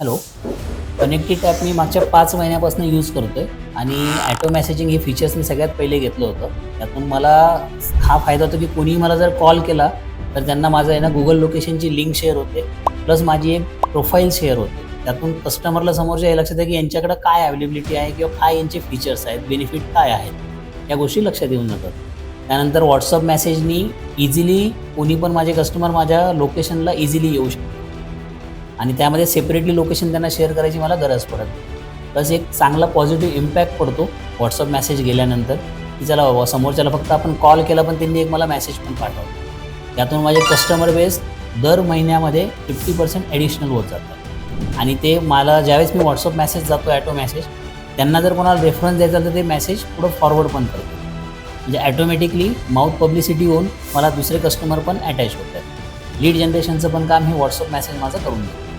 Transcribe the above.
Hello. Connected app मी मागच्या 5 महिन्यापासून use करतोय आणि ॲटो मेसेजिंग हे फीचर्स मी सगळ्यात पहिले घेतलं होतं. त्यातून मला हा फायदा होतो, की कोणीही मला जर कॉल केला, तर त्यांना माझं आहे ना Google लोकेशनची लिंक शेअर होते. प्लस माझी एक प्रोफाईल शेअर होते. त्यातून कस्टमरला समोरच्या हे लक्षात आहे, की यांच्याकडे काय अवेलेबिलिटी आहे किंवा काय यांचे फीचर्स आहेत, बेनिफिट काय आहेत, या गोष्टी लक्षात येऊन जातात. त्यानंतर WhatsApp मेसेजनी इझिली कोणी पण माझे कस्टमर माझ्या लोकेशनला इझिली येऊ शकतो. आणि त्यामध्ये सेपरेटली लोकेशन त्यांना शेअर करायची मला गरज पडत नाही. प्लस एक चांगला पॉझिटिव्ह इम्पॅक्ट पडतो WhatsApp मेसेज गेल्यानंतर, की चला बाबा समोरच्याला फक्त आपण कॉल केला पण त्यांनी एक मला मेसेज पण पाठवला. त्यातून माझे कस्टमर बेस दर महिन्यामध्ये 50% ॲडिशनल होत जातात. आणि ते मला ज्यावेळेस मी WhatsApp मेसेज जातो ॲटो मेसेज, त्यांना जर कोणाला रेफरन्स द्यायचा तर ते मेसेज पुढं फॉरवर्ड पण करतो. म्हणजे ॲटोमॅटिकली माउथ पब्लिसिटी होऊन मला दुसरे कस्टमर पण अटॅच होतात. लीड जनरेशनचं पण काम हे WhatsApp मेसेज माझं करून देतं.